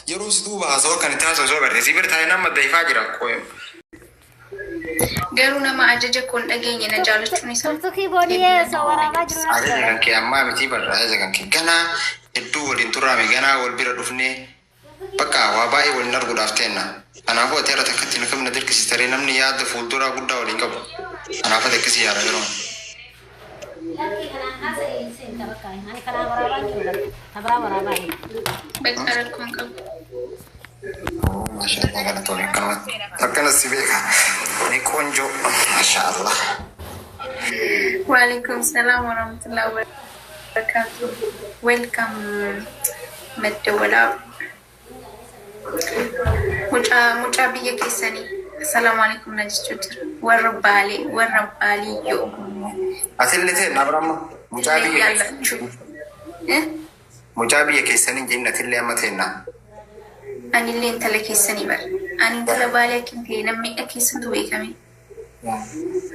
يروس دوبها سواء كانت تاسو سواء كانت سيبر تاينا ما دايفاجر كويم قالوا ما عجج كون أجيني نجالس شو نسا تركي بودية سوارا باجرو عجج كان كي أما متي برا عجج كان كي كنا الدول انترامي كنا والبير دفني بكا واباي والنرجو دافتنا أنا هو ترى تكتي نكمل ندير كسيتري نمني ياد فولدورا قد داولي كبر أنا فاتك كسي يا رجلون لكن أنا هذا إنسان تبكي أنا كلام برا باجرو تبرا برا باجي بكركم كم ما شاء الله أنا توني كمان تكنا سبيكا نيكونجو ما شاء الله وعليكم السلام ورحمة الله وبركاته ويلكم مدولا مجا بيا كيساني السلام عليكم نجتوتر وربالي يو أثلتين نبرم مجابية كيساني جنة اللي أمتنا أنا اللي انت لك كيساني بر أنا انت لبالك انت نمي أكيسن دوي كمي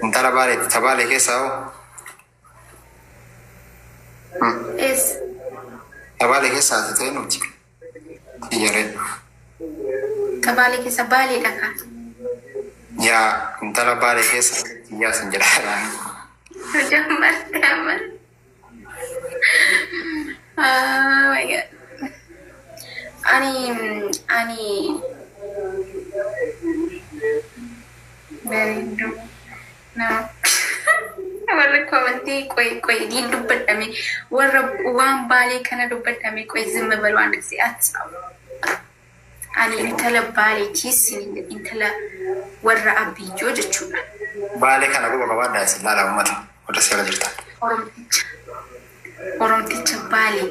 انت لبالك تبالك كيساو إيس تبالك كيسا تتينوتي يارين تبالك كيسا بالي لك يا انت لبالك كيسا يا سنجلال جمال oh my god ani very do no wala commenti koi di dubbadame warra wan bale kana dubbadame koi zimma balwan dasi atsa ani intala bale kisini intala warra abijo jechuudha bale kana go baba dasi lala ummata wada sera jirta oromticha bale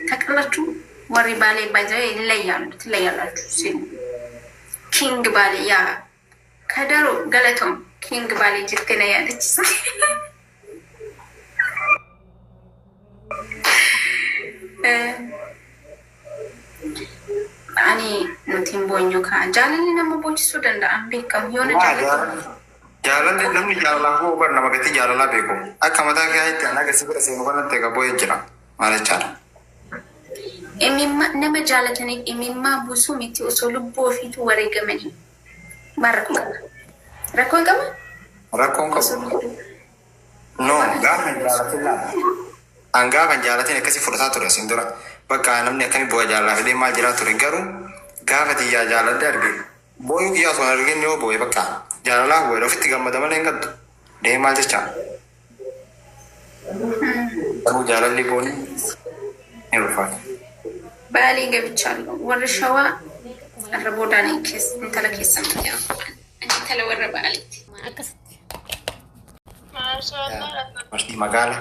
takalatu warri bale bajaye tilayalachu sin king bale ya kadaro galatom king bale jittena ya dachisa ani nutin bonyo ka jalali nama bochisu danda ambe kam yona jalali jalan namni jalan ko bar nama gati jalala beko akka mata ka hayta naga sibira sai ngona te ga boye jira mala chara emimma nama jalatani emimma busu miti usulu bofitu ware gamani rakon kama no gahan jalatilla anga jalatin kasi furta to sindura baka namni akani boye jalala de mal jira to garu gafati ya jalala darge boyu ya so darge no boye baka jalala huwe rafiti gamada mana enggak deh mal jecha kamu jalan di boni Irfan bali nggak bicara warna shawa rabodani kes intala kesam ya intala warna bali pasti magala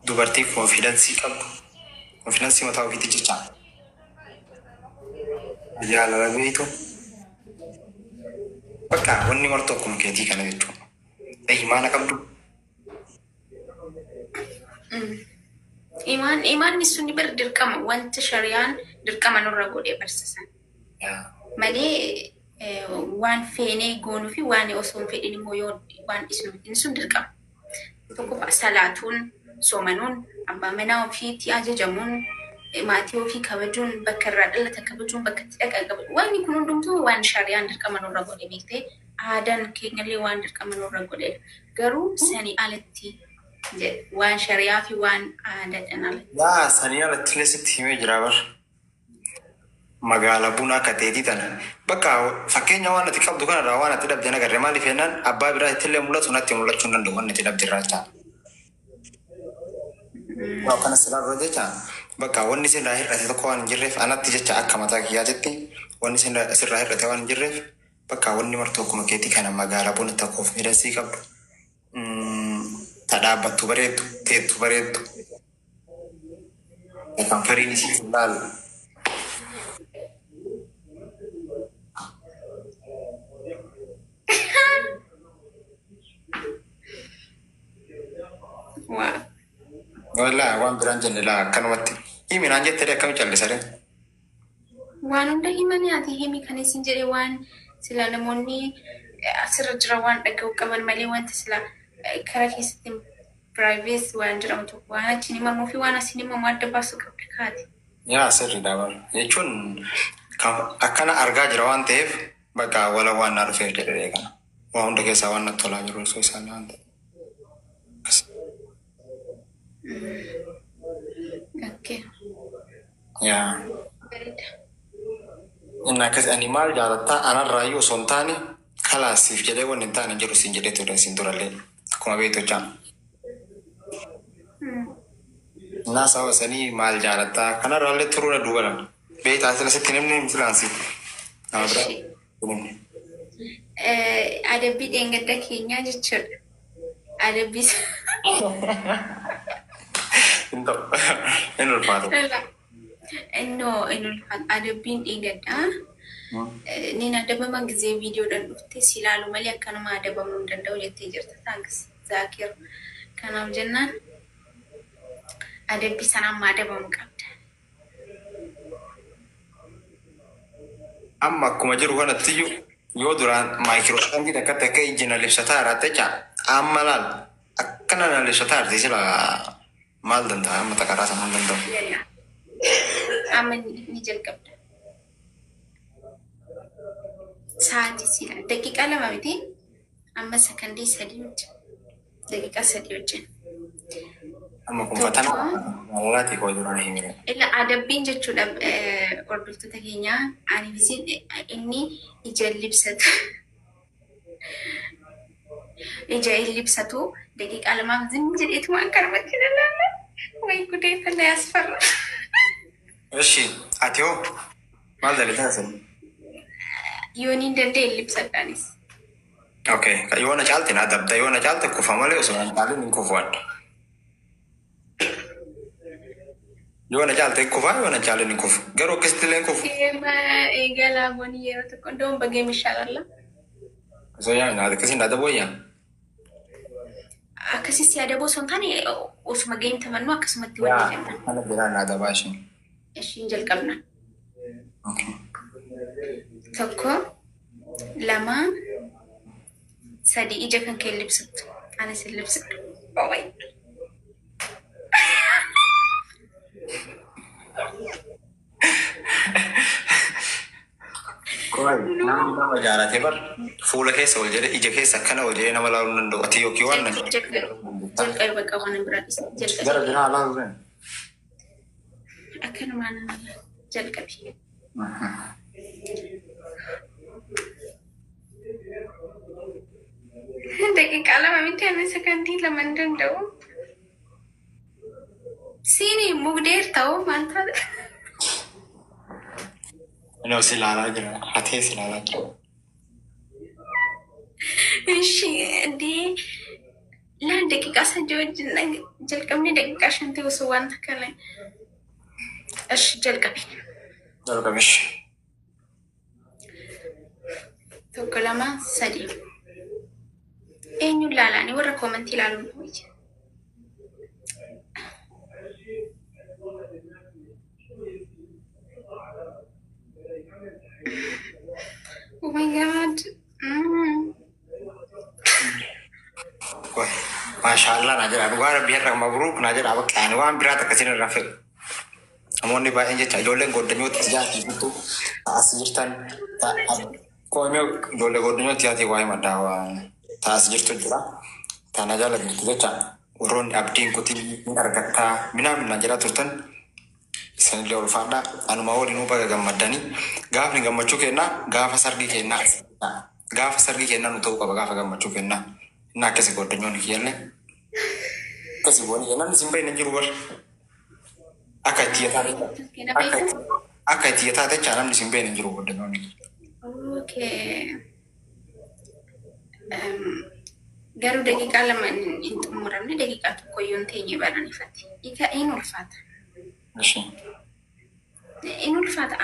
dubartii konfidensi mata ofiti jecha jalala beito baka wanni marto kum keti kana gitu imana kabdu iman ni sunni ber dirqama wanta shari'an dirqama nurra godhe barsisan mali wan fene gonu fi wan oson fedini moyo wan isu sun dirqama tokko salatun somanun amma mana fi ti ajajamun maatio fi kabajun bakarra dalla takabajun bakati daga wani kunun dumtu wan shari'an dirqama nurra godhe bikte adan kengali wan dirqama nurra godhe garu sani alatti wan shari'a fi wan adan ala ya sani alatti lesiti hime jirabar magala buna kateti tan baka fakenya wana tikabdu kana rawana tidab jana garre mali fenan abba bira tille mulla sunati mulla chunan do wanne tidab dirata wa kana sila rojecha baka wanni sin rahir rata ko an jirref anatti jecha akka mata kiyajetti wanni sin rahir rata wan jirref baka wanni marto kuma keti kana magala buna takof miransi kabdu tadabatu baretu tetu baretu kan farini si lal wala wan branjen la kanwati imi nanje tere kam challe sare wan unda himani ati himi kane sinjere wan sila namonni asira jira wan daga kaman mali wan sila karaki sitim privacy wan jira to wan chini mamu fi wan sinima madda basu kapikati yaa sirri dabar jechuun akkana argaa jira waan ta'eef bakka wala waan na dhufeef jedhee kana waa hunda keessaa waan natti tolaa jiru osoo isaanii waan ta'eef. Okay. Yaa Bareeda. inni akkas ani maal jaalattaa anarraa iyyuu osoo hin taane kalaasiif jedhee wanni hin taane jedhu siin jedhee ture siin durallee akkuma beektu jaan. Naasaa wasanii maal jaalattaa kanarraallee turuu na duuba lama beektaa asirratti namni infilaansii nama bira namni. Adabbii dheengadda keenyaa jechuudha. Adabbii Hin ta'u hin ulfaatu. innoo hin ulfaatu. Adabbiin dheengaddaa nin adabaman gizee viidiyoodhaan dhufte si ilaalu malee akkanuma adabamuu hin danda'u jettee jirta. Taankis Zaakir. Kanaaf jennaan adabbii sanaan adabamu qabda. Amma akkuma jiru kanatti iyyuu yoo duraan maayikiroofoonii takkatti akka ijjina libsataa irratti jecha amma laal akkana na libsataa irratti sila maal danda'a amma takaraa sana hin danda'u. Yalla. Amma ni jalqabda. Sa'aatii sila daqiiqaa lama miti amma sakandii sadii wajjin daqiiqaa sadii wajjin. Amma kun fatana mallatii koo duraan himine. Ila adabbiin jechuudha hordoftoota keenyaa animisiin inni ija libsatu. Ija libsatu daqiiqaa lamaaf zim jedheetu waan kanamatti ilaalla. Way gudeeffannaa yaasfarra. Eshi ati hoo maal dalitaa sin? Yoon hin danda'e libsadhaanis. Okay yoo na caalte na adabda yoo na caalte kufa malee osoo na caalin hin kufu adda. Yoo na caalte kufa yoo na caalin hin kufu garuu akkasitti illee hin kufu. Eegalaa booni yeroo tokko ndoon bagee mishaaralla. Osoo yaa akkasiin adaboo yaa. Akkasitti adaboo osoo hin taane osuma geenta mannuu akkasumatti walii kenna. Kana biraan adabaa isheen. Ishiin jalqabna. Tokko, lama, sadii ija kan kee libsattu. Anis hin libsadhu. Oh my. Namni nama jaalatee bar fuula keessa ol jedhe ija keessa akkana ol jedhee nama laaluu danda'u ati yookiin waan nan Jalqabe bakka waan biraadhis. gara biraa laaluu danda'u. Akkanumaan jalqabe. Daqiiqaa lama miti ani sakandii lama hin danda'u. Siini mugdeer ta'uu maal taate? Inni si ilaalaa jira hatee si ilaalaa jira. Ishii laan daqiiqaa sadii wajjin jalqabni daqiiqaa shantii osoo wanta kana. Ishi jalqabe. Jalqabish. Tokko lama sadii. Eenyuun laalaanii warra koomantii ilaaluun wayya. Oh my god. Maashaallah naa jedha dhugaa rabbii har'a mabruuk naa jedha bakka ani waan biraa akkasiin irraa fedhu. Namoonni baay'een jecha ijoolleen goddanyooti siyaasii jirtu as jirtan koomee ijoollee goddanyooti siyaasii waa'ee maddaa taas jirtu jira. Tana jala jirtu jecha warroonni abdiin kutii ni argattaa minaa jedhaa turtan isinillee ulfaadhaa anuma waliinuu baga gammaddanii gaafni gammachuu kennaa gaafa sargii kennaa gaafa sargii kennaa nu ta'uu qaba gaafa gammachuu kennaa inni akkasi goddanyoonni kiyyallee akkasi booni jennaan isin bahin hin jiru bar akka itti yataa jecha namni isin bahin hin jiru goddanyoonni. Okay. Garuu daqiiqaa lama hin xumuramne daqiiqaa tokko yoo hin teenye baranifate. Egaa in ulfaata. In ulfaata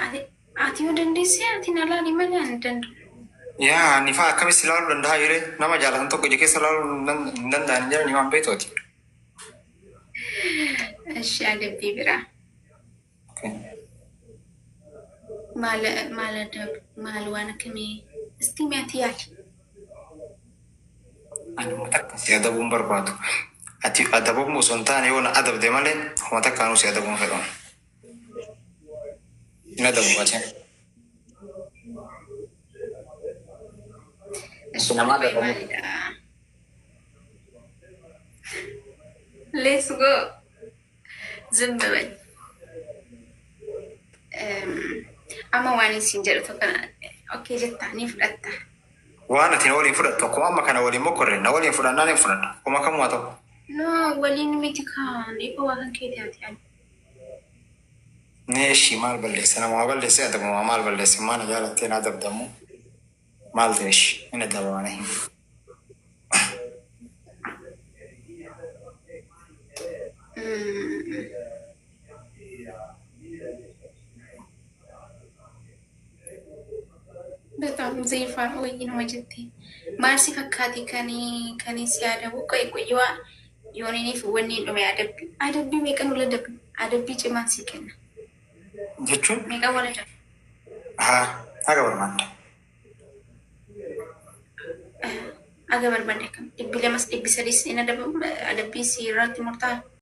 ati yoo dandeessee ati na laali malee ani danda'u. Yaa ani faa akkamitti ilaaluu danda'a yeroo nama jaalatan tokko ija keessa ilaaluu hin danda'an jedhanii waan beektooti. Ishi adabbii biraa. Maal waan akkamii isti mi'aati yaali. Ani uummata akkasii adabuun barbaadu. Ati adabuun osoo hin taane yoo na adabde malee uummata akkaanuu si adabuun fedhamu. Sina dabu batin. Nama dabu. Let's go. Zimbaban. Ama wani sinjaro to kana. Okay, jetta ni fudhatta. Wana tina wali fudhatta ko amma kana wali mokorre na wali fudhanna ne fudhanna. Kuma kam wato. No, wali miti kan. Ipo wakan kete ati. Ne shimal balles ana ma balles ya dabu mal balles ma na jala tina dabdamu. Mal desh ina dabane. በጣም ዘይፋ ወይ ነው ወጅቲ ማርሲ ፈካቲ ከኒ ሲያደቡ ቆይ የሆነኔ ወኔ ነው ያደብ አደብ ሜቀን ወለደብ አደብ ጭማን ሲከና ጀቹ ሜቀ ወለደ አገበር ባንደከም ዲብ ለማስ ዲብ ሰዲስ እነ ደብ አደብ ሲራት ሞርታ